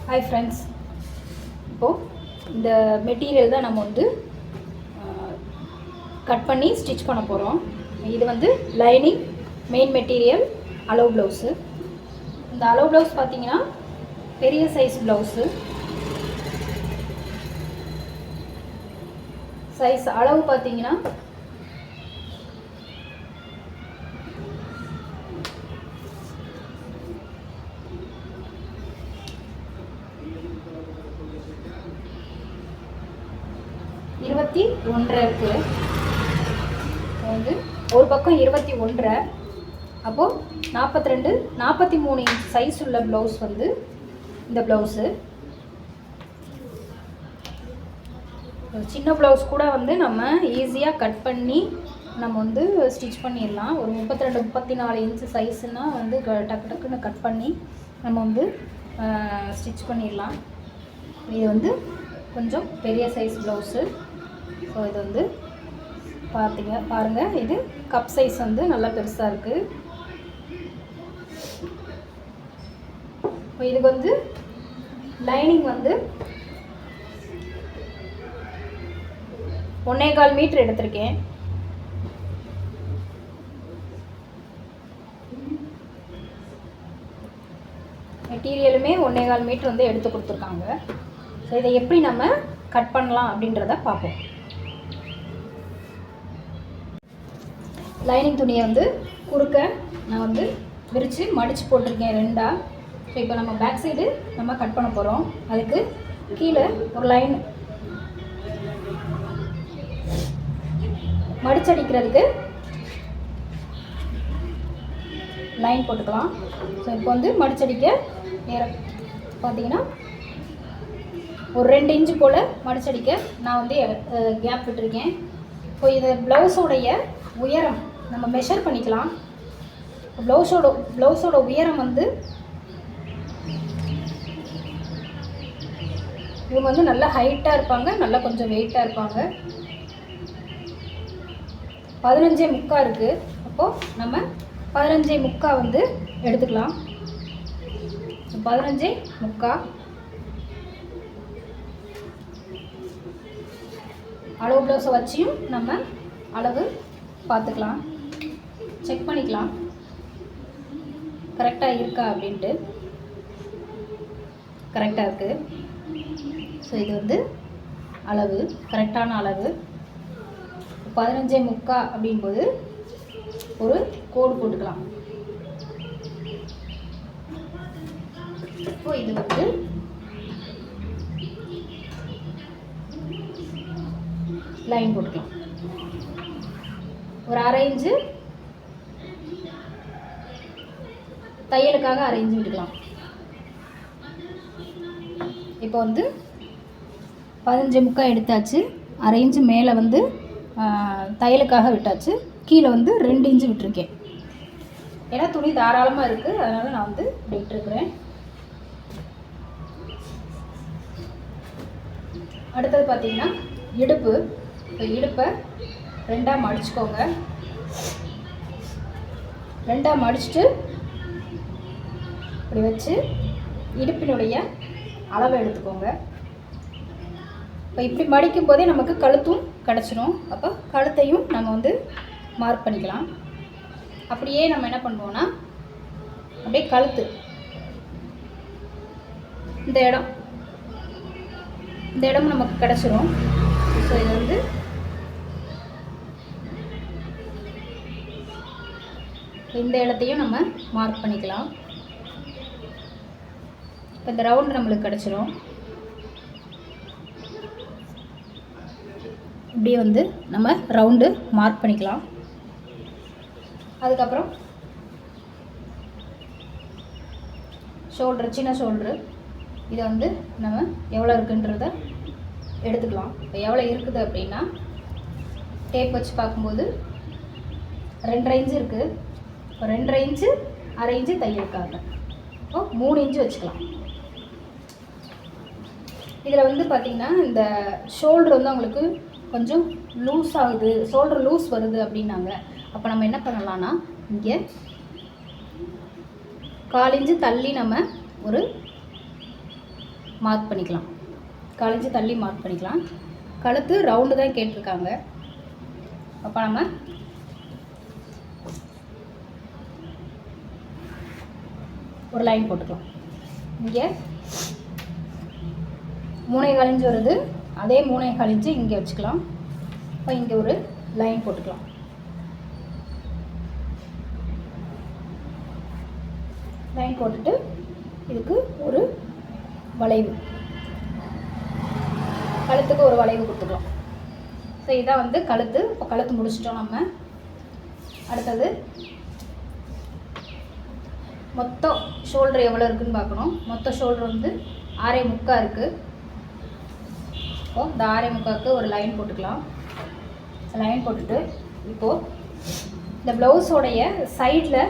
Hi friends, இப்போது இந்த material தான் நம்ம வந்து கட் பண்ணி ஸ்டிச் பண்ண போகிறோம். இது வந்து லைனிங் மெயின் மெட்டீரியல் அளவு ப்ளவுஸு. இந்த அளவு ப்ளவுஸ் பார்த்தீங்கன்னா பெரிய சைஸ் ப்ளவுஸு. சைஸ் அளவு பார்த்தீங்கன்னா 21 இருக்குது. வந்து ஒரு பக்கம் 21, அப்போது 42 43 இன்ச் சைஸ் உள்ள ப்ளவுஸ் வந்து இந்த ப்ளவுஸு. சின்ன ப்ளவுஸ் கூட வந்து நம்ம ஈஸியாக கட் பண்ணி நம்ம வந்து ஸ்டிச் பண்ணிடலாம். ஒரு 32 34 இன்ச்சு சைஸுனால் வந்து டக்கு டக்குன்னு கட் பண்ணி நம்ம வந்து ஸ்டிச் பண்ணிடலாம். இது வந்து கொஞ்சம் பெரிய சைஸ் ப்ளவுஸு. ஸோ இது வந்து பாருங்கள், இது கப் சைஸ் வந்து நல்லா பெருசாக இருக்குது. இப்போ இதுக்கு வந்து லைனிங் வந்து 1.25 மீட்டர் எடுத்திருக்கேன். மெட்டீரியலுமே 1.25 மீட்டர் வந்து எடுத்து கொடுத்துருக்காங்க. ஸோ இதை எப்படி நம்ம கட் பண்ணலாம் அப்படின்றத பார்ப்போம். லைனிங் துணியை வந்து குறுக்க நான் வந்து விரித்து மடித்து போட்டிருக்கேன் 2ஆ. ஸோ இப்போ நம்ம பேக் சைடு நம்ம கட் பண்ண போகிறோம். அதுக்கு கீழே ஒரு லைன் மடிச்சடிக்கிறதுக்கு லைன் போட்டுக்கலாம். ஸோ இப்போ வந்து மடிச்சடிக்க நேரம் பார்த்தீங்கன்னா ஒரு 2 இன்ச்சு போல் மடிச்சடிக்க நான் வந்து கேப் விட்டுருக்கேன். இப்போ இது ப்ளவுஸோடைய உயரம் நம்ம மெஷர் பண்ணிக்கலாம். ப்ளவுஸோட உயரம் வந்து இவங்க வந்து நல்லா ஹைட்டாக இருப்பாங்க, நல்லா கொஞ்சம் வெயிட்டாக இருப்பாங்க. 15.75 இருக்குது. அப்போது நம்ம 15.75 வந்து எடுத்துக்கலாம். 15.75 அளவு ப்ளவுஸை வச்சியும் நம்ம அளவு பார்த்துக்கலாம், செக் பண்ணிக்கலாம் கரெக்டாக இருக்கா அப்படின்ட்டு. கரெக்டாக இருக்குது. ஸோ இது வந்து அளவு கரெக்டான அளவு. 15.75 அப்படின்போது ஒரு கோடு போட்டுக்கலாம். இப்போ இது வந்து லைன் போட்டுக்கலாம். ஒரு 1/2 இன்ச்சு தையலுக்காக 1/2 இன்ச்சு விட்டுக்கலாம். இப்போ வந்து 15.75 எடுத்தாச்சு. 1/2 இன்ச்சு மேலே வந்து தையலுக்காக விட்டாச்சு. கீழே வந்து 2 இன்ச்சு விட்டுருக்கேன். ஏன்னா துணி தாராளமாக இருக்குது, அதனால் நான் வந்து விட்டுருக்குறேன். அடுத்தது பார்த்திங்கன்னா இடுப்பு. இப்போ இடுப்பை 2ஆக மடிச்சுக்கோங்க. 2ஆக மடிச்சுட்டு இப்படி வச்சு இடுப்பினுடைய அளவை எடுத்துக்கோங்க. இப்போ இப்படி மடிக்கும் போதே நமக்கு கழுத்தும் கிடச்சிரும். அப்போ கழுத்தையும் நம்ம வந்து மார்க் பண்ணிக்கலாம். அப்படியே நம்ம என்ன பண்ணுவோன்னா அப்படியே கழுத்து இந்த இடம் நமக்கு கிடச்சிரும். ஸோ இது வந்து இந்த இடத்தையும் நம்ம மார்க் பண்ணிக்கலாம். இப்போ இந்த ரவுண்ட் நம்மளுக்கு கிடச்சிரும். இப்படியே வந்து நம்ம ரவுண்டு மார்க் பண்ணிக்கலாம். அதுக்கப்புறம் ஷோல்ட்ரு, சின்ன ஷோல்ட்ரு, இதை வந்து நம்ம எவ்வளோ இருக்குன்றத எடுத்துக்கலாம். இப்போ எவ்வளோ இருக்குது அப்படின்னா டேப் வச்சு பார்க்கும்போது 2.5 இன்ச்சு இருக்குது. இப்போ 2.5 இன்ச்சு 1/2 இன்ச்சு தையலுக்காக, இப்போ 3 இன்ச்சு வச்சுக்கலாம். இதில் வந்து பார்த்திங்கன்னா இந்த ஷோல்ட்ரு வந்து அவங்களுக்கு கொஞ்சம் லூஸ் ஆகுது, ஷோல்டர் லூஸ் வருது அப்படின்னாங்க. அப்போ நம்ம என்ன பண்ணலான்னா இங்கே 1/4 இன்ச்சு தள்ளி நம்ம ஒரு மார்க் பண்ணிக்கலாம். 1/4 இன்ச்சு தள்ளி மார்க் பண்ணிக்கலாம். கழுத்து ரவுண்டு தான் கேட்டிருக்காங்க. அப்போ நம்ம ஒரு லைன் போட்டுக்கலாம். இங்கே 3/4 இன்ச்சு வருது, அதே 3/4 இன்ச்சு இங்கே வச்சுக்கலாம். இப்போ இங்கே ஒரு லைன் போட்டுக்கலாம். லைன் போட்டுட்டு இதுக்கு ஒரு வளைவு, கழுத்துக்கு ஒரு வளைவு கொடுத்துக்கலாம். ஸோ இதான் வந்து கழுத்து. இப்போ கழுத்து முடிச்சிட்டோம். நம்ம அடுத்தது மொத்தம் ஷோல்டர் எவ்வளோ இருக்குதுன்னு பார்க்கணும். மொத்த ஷோல்டர் வந்து 6.75 இருக்குது. இப்போது இந்த 6.75க்கு ஒரு லைன் போட்டுக்கலாம். லைன் போட்டுட்டு இப்போது இந்த ப்ளவுஸோடைய சைடில்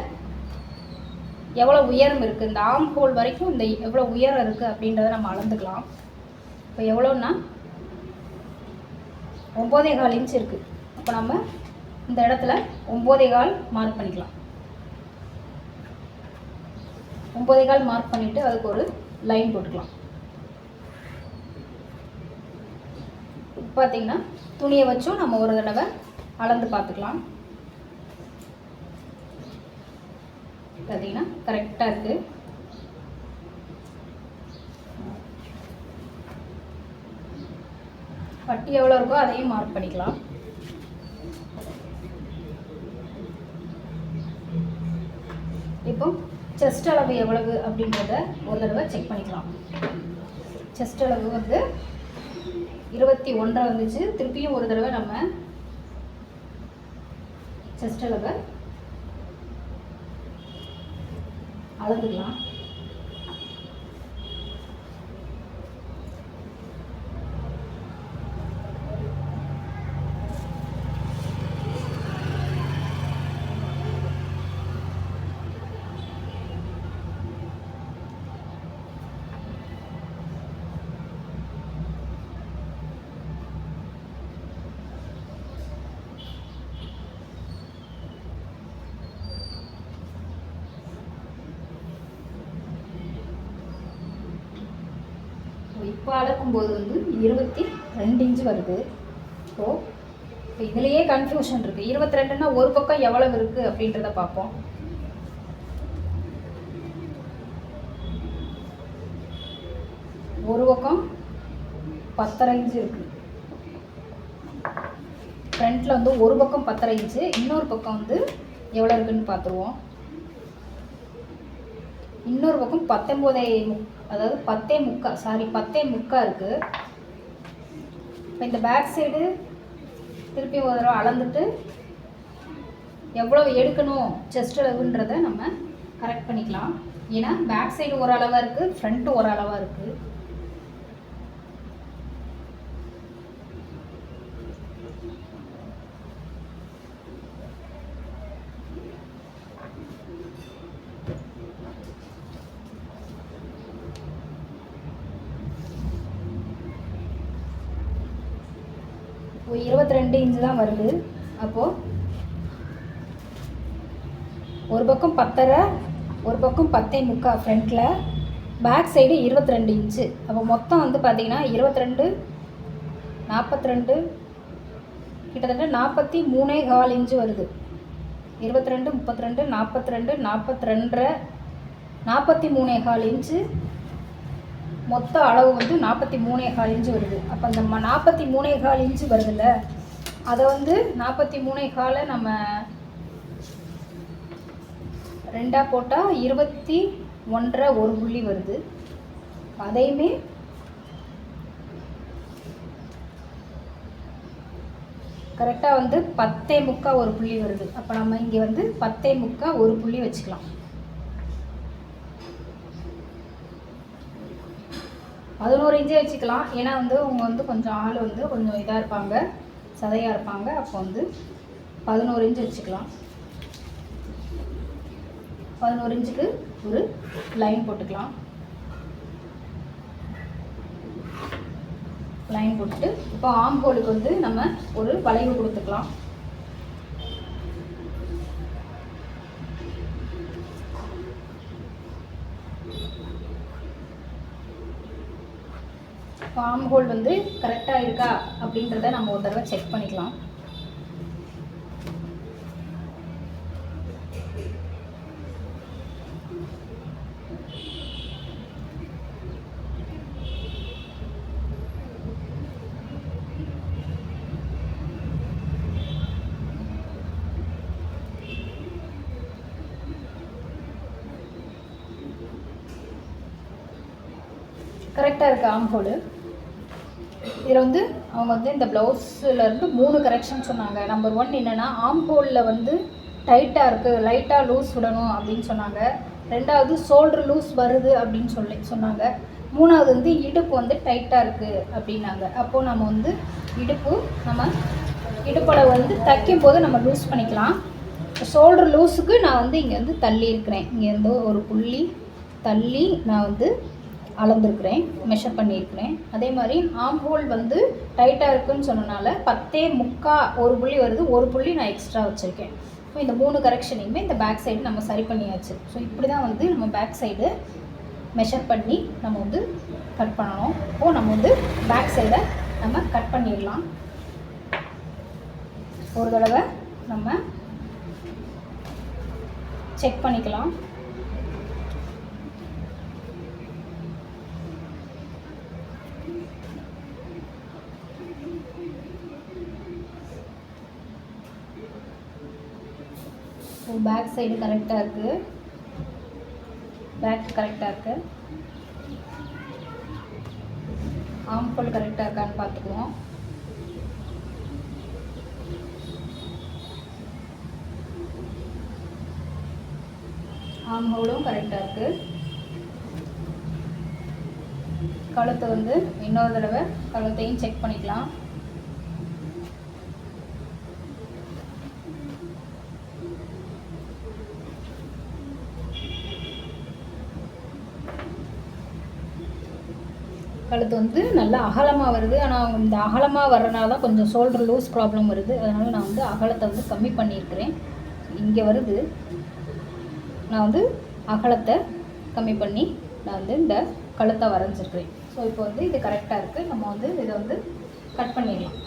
எவ்வளோ உயரம் இருக்குது, இந்த ஆர்ம் ஹோல் வரைக்கும் இந்த எவ்வளோ உயரம் இருக்குது அப்படின்றத நம்ம அளந்துக்கலாம். இப்போ எவ்வளோன்னா 9.25 இன்ச் இருக்குது. அப்போ நம்ம இந்த இடத்துல 9.25 மார்க் பண்ணிக்கலாம். 9.25 மார்க் பண்ணிவிட்டு அதுக்கு ஒரு லைன் போட்டுக்கலாம். பார்த்திங்கன்னா துணியை வச்சும் நம்ம ஒரு தடவை அளந்து பார்த்துக்கலாம். பார்த்திங்கன்னா கரெக்டாக இருக்குது. பட்டி எவ்வளோ இருக்கோ அதையும் மார்க் பண்ணிக்கலாம். இப்போ செஸ்ட் அளவு எவ்வளவு அப்படின்றத ஒரு தடவை செக் பண்ணிக்கலாம். செஸ்ட் அளவு வந்து 21 வந்துச்சு. திருப்பியும் ஒரு தடவை நம்ம செஸ்ட் அளவை அளந்துக்கலாம். இப்போ அளக்கும்போது வந்து 22 இன்ச்சு வருது. ஸோ இப்போ இதுலேயே கன்ஃபியூஷன் இருக்குது. 22ன்னா ஒரு பக்கம் எவ்வளவு இருக்குது அப்படின்றத பார்ப்போம். ஒரு பக்கம் 10.5 இன்ச்சு இருக்குது. ஃப்ரண்ட்டில் வந்து ஒரு பக்கம் 10.5 இன்ச்சு, இன்னொரு பக்கம் வந்து எவ்வளோ இருக்குதுன்னு பார்த்துருவோம். இன்னொரு பக்கம் 19, அதாவது 10.75 இருக்குது. இப்போ இந்த பேக் சைடு திருப்பி ஒரு தடவை அளந்துட்டு எவ்வளோ எடுக்கணும் செஸ்ட் அளவுன்றதை நம்ம கரெக்ட் பண்ணிக்கலாம். ஏன்னா பேக் சைடு ஒரு அளவாக இருக்குது, ஃப்ரண்ட்டு ஒரு அளவாக இருக்குது. இப்போ 22 இன்ச்சு தான் வருது. அப்போது ஒரு பக்கம் 10.5, ஒரு பக்கம் 10.75 ஃப்ரண்ட்டில், பேக் சைடு 22 இன்ச்சு. அப்போ மொத்தம் வந்து பார்த்திங்கன்னா 22, 42, கிட்டத்தட்ட 43.25 இன்ச்சு வருது. 22, 32, 42, 42, 43.25 இன்ச்சு. மொத்த அளவு வந்து 43.25 இன்ச்சு வருது. அப்போ அந்த 43.25 இன்ச்சு வருதுல்ல, அதை வந்து 43.25 நம்ம 2ஆக போட்டால் 21.5 ஒரு புள்ளி வருது. அதையுமே கரெக்டாக வந்து 10.75 ஒரு புள்ளி வருது. அப்போ நம்ம இங்கே வந்து 10.75 ஒரு புள்ளி வச்சுக்கலாம். 11 இன்ச்சே வச்சுக்கலாம். ஏன்னா வந்து அவங்க வந்து கொஞ்சம் ஆள் வந்து கொஞ்சம் இதாக இருப்பாங்க, சதையாக இருப்பாங்க. அப்போ வந்து 11 இன்ச்சு வச்சுக்கலாம். 11 இன்ச்சுக்கு ஒரு லைன் போட்டுக்கலாம். லைன் போட்டுட்டு இப்போ ஆர்ம் ஹோலுக்கு வந்து நம்ம ஒரு வளைவு கொடுத்துக்கலாம். ஆர்ம் ஹோல் வந்து கரெக்டாக இருக்கா அப்படின்றத நம்ம ஒரு தடவை செக் பண்ணிக்கலாம். கரெக்டாக இருக்குது ஆர்ம் ஹோலு. இதில் வந்து அவங்க வந்து இந்த ப்ளவுஸ்லேருந்து 3 கரெக்ஷன் சொன்னாங்க. நம்பர் 1 என்னென்னா ஆர்ம் ஹோலில் வந்து டைட்டாக இருக்குது, லைட்டாக லூஸ் விடணும் அப்படின்னு சொன்னாங்க. 2வது ஷோல்டர் லூஸ் வருது அப்படின்னு சொன்னாங்க. 3வது வந்து இடுப்பு வந்து டைட்டாக இருக்குது அப்படின்னாங்க. அப்போது நம்ம வந்து இடுப்பளவு வந்து தைக்கும் போது நம்ம லூஸ் பண்ணிக்கலாம். ஷோல்டர் லூஸுக்கு நான் வந்து இங்கே வந்து தள்ளி இருக்கிறேன். இங்கேருந்து ஒரு புள்ளி தள்ளி நான் வந்து அளந்துருக்கிறேன், மெஷர் பண்ணியிருக்கிறேன். அதே மாதிரி ஆர்ம் ஹோல் வந்து டைட்டாக இருக்குதுன்னு சொன்னனால 10.75 ஒரு புள்ளி வருது, ஒரு புள்ளி நான் எக்ஸ்ட்ரா வச்சுருக்கேன். ஸோ இந்த 3 கரெக்ஷனையுமே இந்த பேக் சைடு நம்ம சரி பண்ணியாச்சு. ஸோ இப்படி தான் வந்து நம்ம பேக் சைடு மெஷர் பண்ணி நம்ம வந்து கட் பண்ணணும். இப்போது நம்ம வந்து பேக் சைடை நம்ம கட் பண்ணிடலாம். ஒரு தடவை நம்ம செக் பண்ணிக்கலாம். பேக் சைடு கரெக்டாக இருக்குது, பேக் கரெக்டாக இருக்குது. ஆர்ம் ஹோல் கரெக்டாக இருக்கான்னு பார்த்துக்குவோம். ஆர்ம் ஹோலும் கரெக்டாக இருக்குது. கழுத்தை வந்து இன்னொரு தடவை கழுத்தையும் செக் பண்ணிக்கலாம். கழுத்து வந்து நல்லா அகலமாக வருது. ஆனால் இந்த அகலமாக வர்றனால தான் கொஞ்சம் ஷோல்டர் லூஸ் ப்ராப்ளம் வருது. அதனால் நான் வந்து அகலத்தை வந்து கம்மி பண்ணியிருக்கிறேன். இங்கே வருது, நான் வந்து அகலத்தை கம்மி பண்ணி நான் வந்து இந்த கழுத்தை வரைஞ்சிருக்கிறேன். ஸோ இப்போ வந்து இது கரெக்டாக இருக்குது. நம்ம வந்து இதை வந்து கட் பண்ணிடலாம்.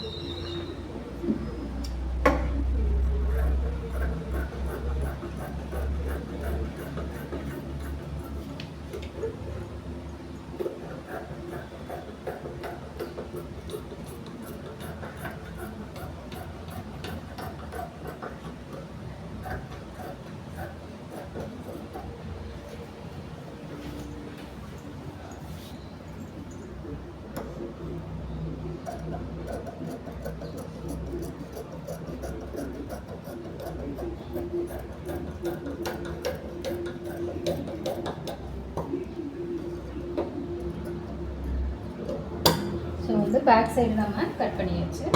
ஸோ வந்து பேக் சைடு நம்ம கட் பண்ணியாச்சு.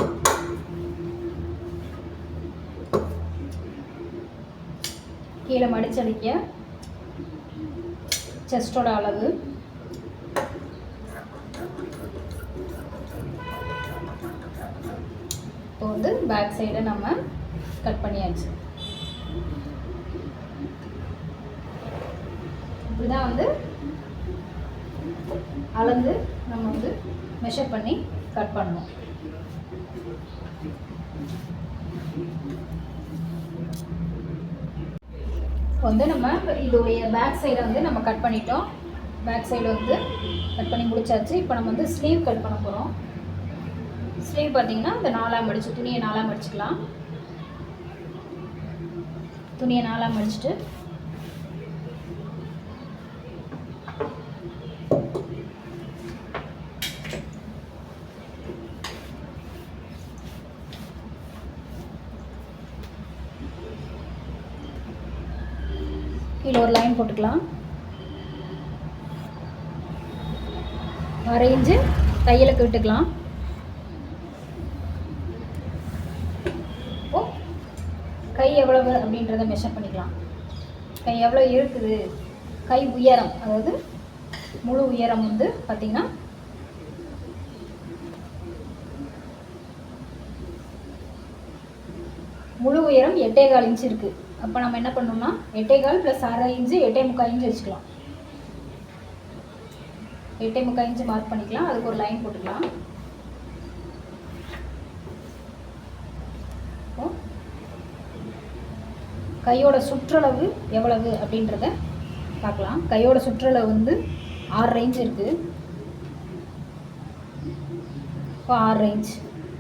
கீழே மடிச்சடிக்க செஸ்டோட அளவு, இப்போ வந்து பேக் சைடை நம்ம கட் பண்ணியாச்சு. இப்படிதான் வந்து அளந்து நம்ம வந்து மெஷர் பண்ணி கட் பண்ணணும். வந்து நம்ம இதோடைய பேக் சைடை வந்து நம்ம கட் பண்ணிட்டோம். பேக் சைடு வந்து கட் பண்ணி முடிச்சாச்சு. இப்போ நம்ம வந்து ஸ்லீவ் கட் பண்ண போகிறோம். ஸ்லீவ் பார்த்தீங்கன்னா இந்த 4ஆக மடித்து துணியை 4ஆக மடிச்சுக்கலாம். துணியை 4ஆக மடிச்சுட்டு கீழே ஒரு லைன் போட்டுக்கலாம். 1/2 இன்ச்சு தையலுக்கு விட்டுக்கலாம். இப்போது கை எவ்வளவு அப்படின்றத மெஷர் பண்ணிக்கலாம். கை எவ்வளோ இருக்குது, கை உயரம், அதாவது முழு உயரம் வந்து பார்த்திங்கன்னா முழு உயரம் 8.25 இன்ச்சு இருக்குது. அப்போ நம்ம என்ன பண்ணோம்னா 8.25 + 1/2 இன்ச்சு 8.75 இன்ச்சு வச்சுக்கலாம். 8.25 இன்ச்சு மார்க் பண்ணிக்கலாம். அதுக்கு ஒரு லைன் போட்டுக்கலாம். கையோட சுற்றளவு எவ்வளவு அப்படின்றத பார்க்கலாம். கையோட சுற்றளவு வந்து 6 இன்ச் இருக்குது. இப்போ 6 இன்ச்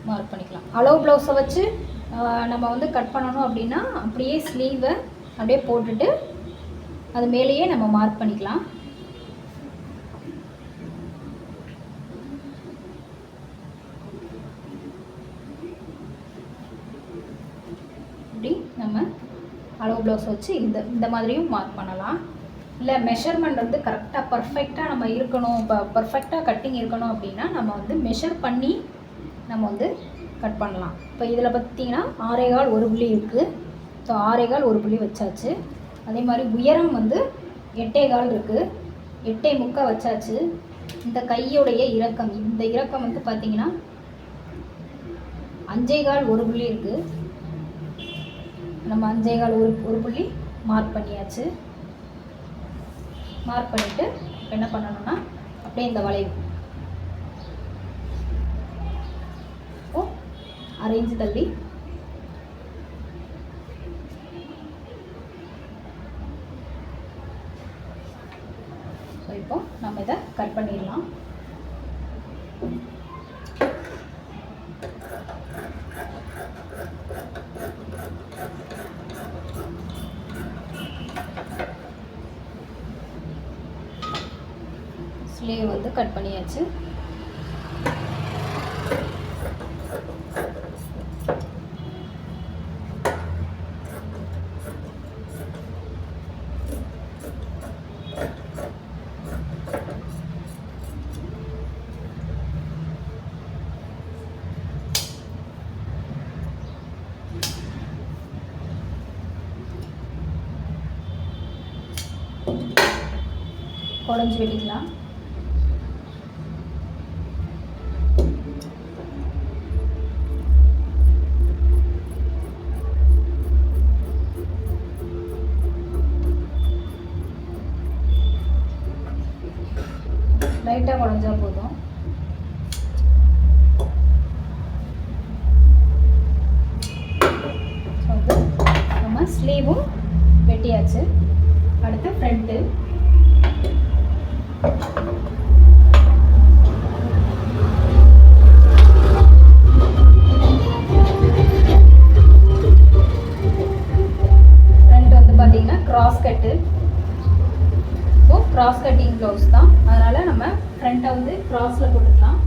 மார்க் பண்ணிக்கலாம். அளவு ப்ளவுஸை வச்சு நம்ம வந்து கட் பண்ணணும் அப்படின்னா அப்படியே ஸ்லீவை அப்படியே போட்டுட்டு அது மேலேயே நம்ம மார்க் பண்ணிக்கலாம். இப்படி நம்ம அளவு ப்ளவுஸ் வச்சு இந்த மாதிரியும் மார்க் பண்ணலாம். இல்லை மெஷர்மெண்ட் வந்து கரெக்டாக பர்ஃபெக்டாக நம்ம இருக்கணும், இப்போ பர்ஃபெக்டாக கட்டிங் இருக்கணும் அப்படின்னா நம்ம வந்து மெஷர் பண்ணி நம்ம வந்து கட் பண்ணலாம். இப்போ இதில் பார்த்திங்கன்னா 6.25 ஒரு புள்ளி இருக்குது. ஸோ 6.25 ஒரு புள்ளி வச்சாச்சு. அதே மாதிரி உயரம் வந்து 8.25 இருக்குது. 8.25 வச்சாச்சு. இந்த கையோடைய இறக்கம், இந்த இறக்கம் வந்து பார்த்திங்கன்னா 5.25 ஒரு புள்ளி இருக்குது. நம்ம 5.25 ஒரு புள்ளி மார்க் பண்ணியாச்சு. மார்க் பண்ணிவிட்டு என்ன பண்ணணும்னா அப்படியே இந்த வளைவு 1/2 இன்ச்சு தள்ளி இப்போ நம்ம இதை கட் பண்ணிடலாம். ஸ்லீவ் வந்து கட் பண்ணியாச்சு. குழஞ்சி வெட்டிக்கலாம். லைட்டாக குழஞ்சா போதும். நம்ம ஸ்லீவும் வெட்டியாச்சு. அடுத்து ஃப்ரண்ட்டு. ஃப்ரண்ட் வந்து பார்த்தீங்கன்னா கிராஸ் கட்டு. கிராஸ் கட்டிங் ப்ளவுஸ் தான், அதனால் நம்ம ஃப்ரண்ட்டை வந்து கிராஸில் போட்டுக்கலாம்.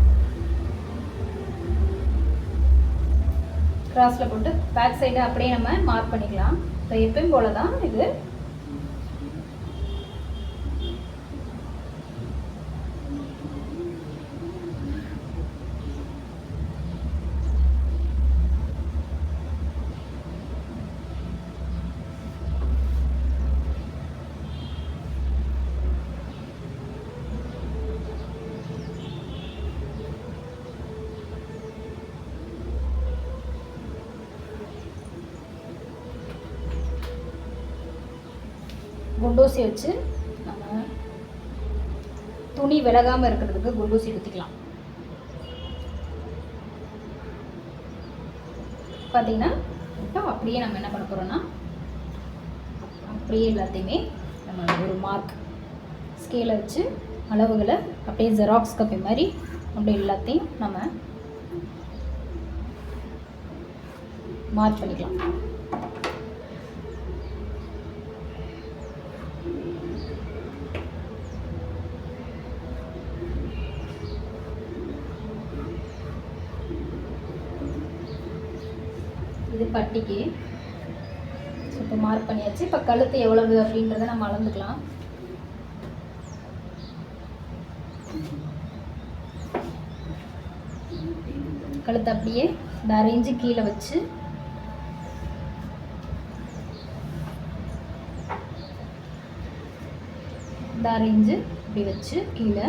கிராஸில் போட்டு பேக் சைடு அப்படியே நம்ம மார்க் பண்ணிக்கலாம். ஸோ எப்பயும் போல தான் இது. குண்டூசி வச்சு நம்ம துணி விலகாமல் இருக்கிறதுக்கு குண்டூசி குத்திக்கலாம். பார்த்தீங்கன்னா இப்போ அப்படியே நம்ம என்ன பண்ண போகிறோம்னா அப்படியே எல்லாத்தையுமே நம்ம ஒரு மார்க் ஸ்கேலை வச்சு அளவுகளை அப்படியே ஜெராக்ஸ் காப்பி மாதிரி அப்படியே எல்லாத்தையும் நம்ம மார்க் பண்ணிக்கலாம். இது பட்டிக்கு இப்போ மார்க் பண்ணியாச்சு. இப்போ கழுத்து எவ்வளவு அப்படின்றத நம்ம அளந்துக்கலாம். கழுத்து அப்படியே இந்த 1/2 இன்ச்சு கீழே வச்சு இந்த 1/2 இன்ச்சு இப்படி வச்சு கீழே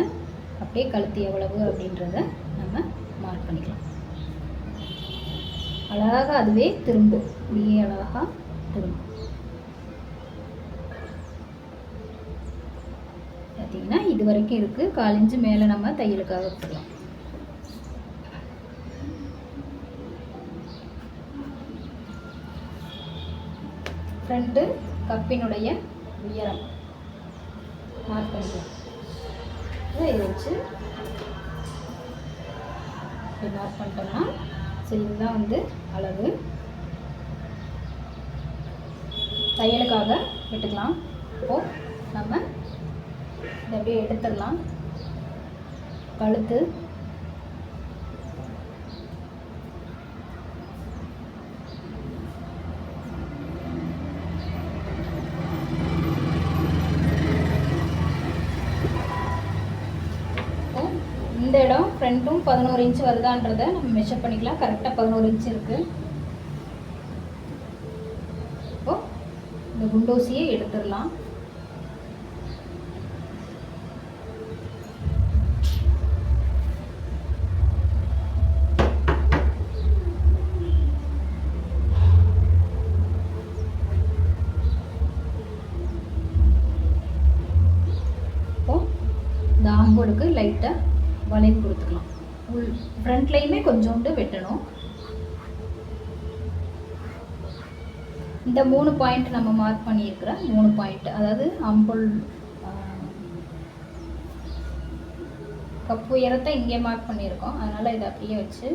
அப்படியே கழுத்து எவ்வளவு அப்படின்றத நம்ம மார்க் பண்ணிக்கலாம். அழகாக அதுவே திரும்பும், அப்படியே அழகாக திரும்பும். பார்த்திங்கன்னா இது வரைக்கும் இருக்குது. 1/4 இன்ச்சு மேலே நம்ம தையலுக்காக விட்டுக்கலாம். ஃப்ரண்ட்டு கப்பினுடைய உயரம் மார்க் பண்ணிக்கலாம். இதை வச்சு இப்படி மார்க் பண்ணிட்டோம்னா சரி, இதுதான் வந்து அளவு. தையலுக்காக விட்டுக்கலாம். இப்போது நம்ம இதை அப்படியே எடுத்துடலாம். கழுத்து இந்த இடம் ஃப்ரண்ட்டும் 11 இன்ச்சு வருதான்றதை நம்ம மெஷர் பண்ணிக்கலாம். கரெக்டாக 11 இன்ச்சு இருக்குது. இப்போது இந்த குண்டோசியை எடுத்துடலாம். இப்போது இந்த ஆம்போலுக்கு லைட்டாக வளைவு கொடுத்துக்கலாம். ஃப்ரண்ட்லேயுமே கொஞ்சோண்டு வெட்டணும். இந்த 3 பாயிண்ட் நம்ம மார்க் பண்ணியிருக்கிற 3 பாயிண்ட், அதாவது ஆம்போல் கப்பு உயரத்தை இங்கே மார்க் பண்ணியிருக்கோம். அதனால் இதை அப்படியே வச்சு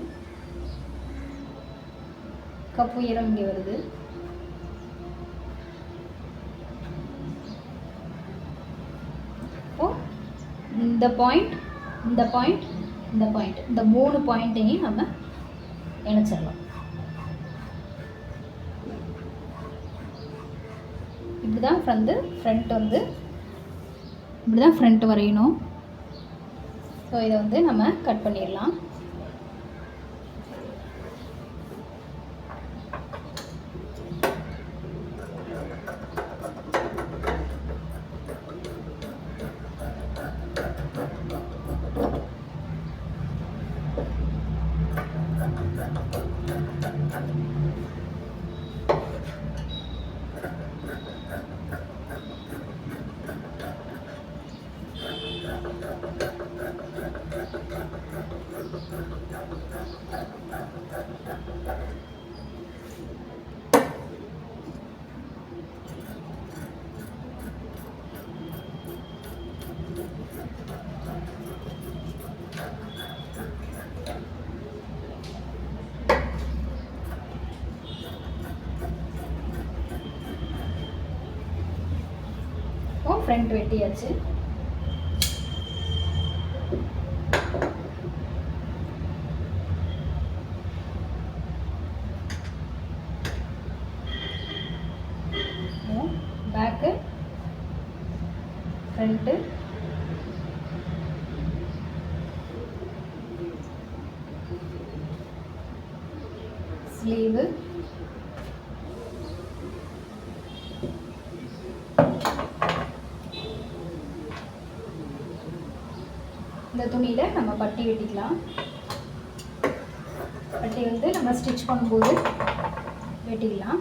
கப்பு உயரம் இங்கே வருது. இந்த பாயிண்ட், இந்த பாயிண்ட், இந்த பாயிண்ட், இந்த 3 பாயிண்ட்டையும் நம்ம இணைச்சிடலாம். இப்படி தான் ஃப்ரண்ட் வந்து இப்படி தான் ஃப்ரண்ட் வரையணும். ஸோ இதை வந்து நம்ம கட் பண்ணிடலாம். ஃப்ரண்ட் வெட்டியாச்சு. பேக்கு, ஃப்ரண்ட்டு, ஸ்லீவு, இந்த துணியில் நம்ம பட்டி வெட்டிக்கலாம். பட்டி வந்து நம்ம ஸ்டிச் பண்ணும்போது வெட்டிக்கலாம்.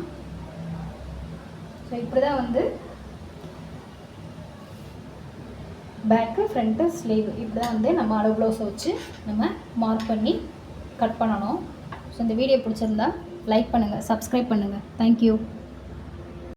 ஸோ இப்படி தான் வந்து பேக்கு, ஃப்ரண்ட்டு, ஸ்லீவ் இப்படி தான் வந்து நம்ம அளவு ப்ளவுஸை வச்சு நம்ம மார்க் பண்ணி கட் பண்ணணும். ஸோ இந்த வீடியோ பிடிச்சிருந்தா லைக் பண்ணுங்கள், சப்ஸ்கிரைப் பண்ணுங்கள். தேங்க்யூ.